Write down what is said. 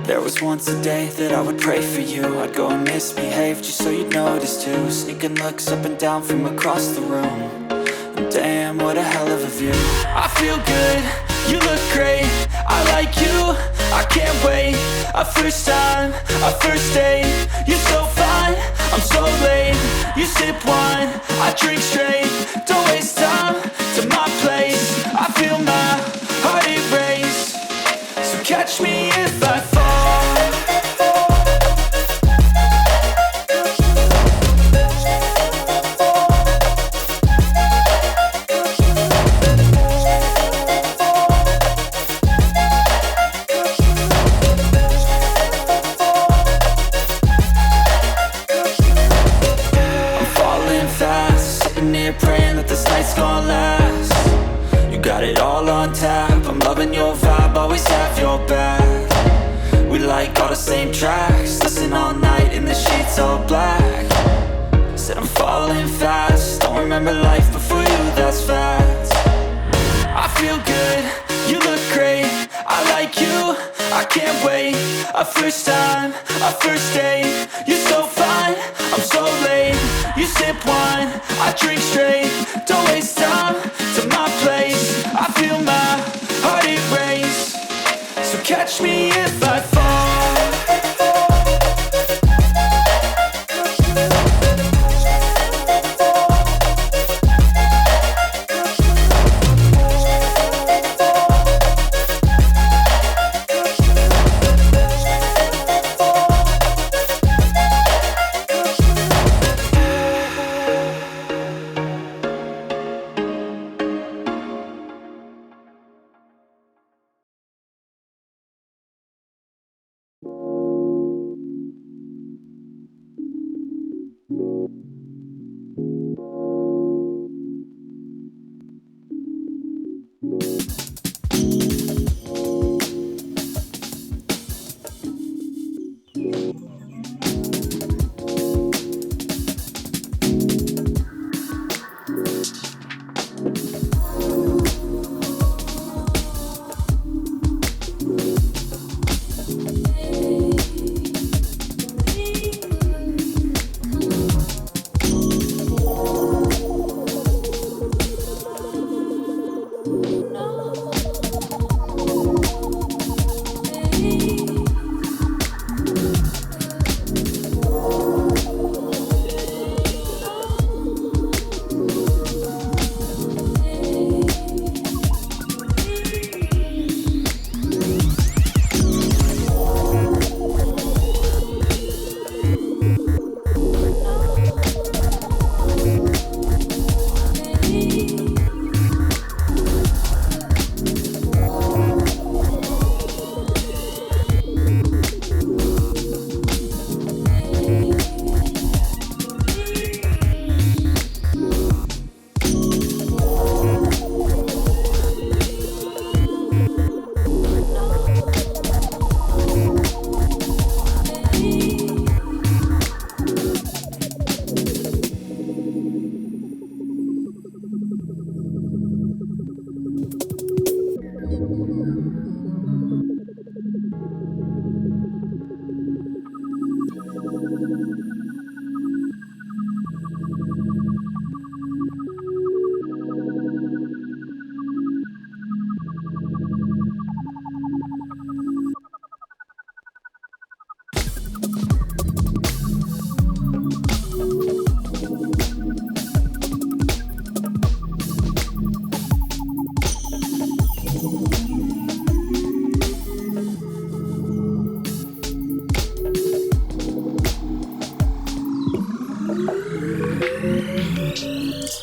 There was once a day that I would pray for you. I'd go and misbehave just so you'd notice too. Sneaking looks up and down from across the room. And damn, what a hell of a view. I feel good, you look great, I like you, I can't wait. A first time, a first date. You're so fine, I'm so late. You sip wine, I drink straight. Don't waste time to my place. I feel my heart erase. So catch me if I fall. Praying that this night's gonna last. You got it all on tap, I'm loving your vibe, always have your back. We like all the same tracks, listen all night in the sheets all black. Said I'm falling fast, don't remember life before you, that's fact. I feel good, you look great, I like you, I can't wait. A first time, a first date. You're so fine, I'm so late. You sip wine, I drink straight. Don't waste time to my place. I feel my heart erase. So catch me if I fall. you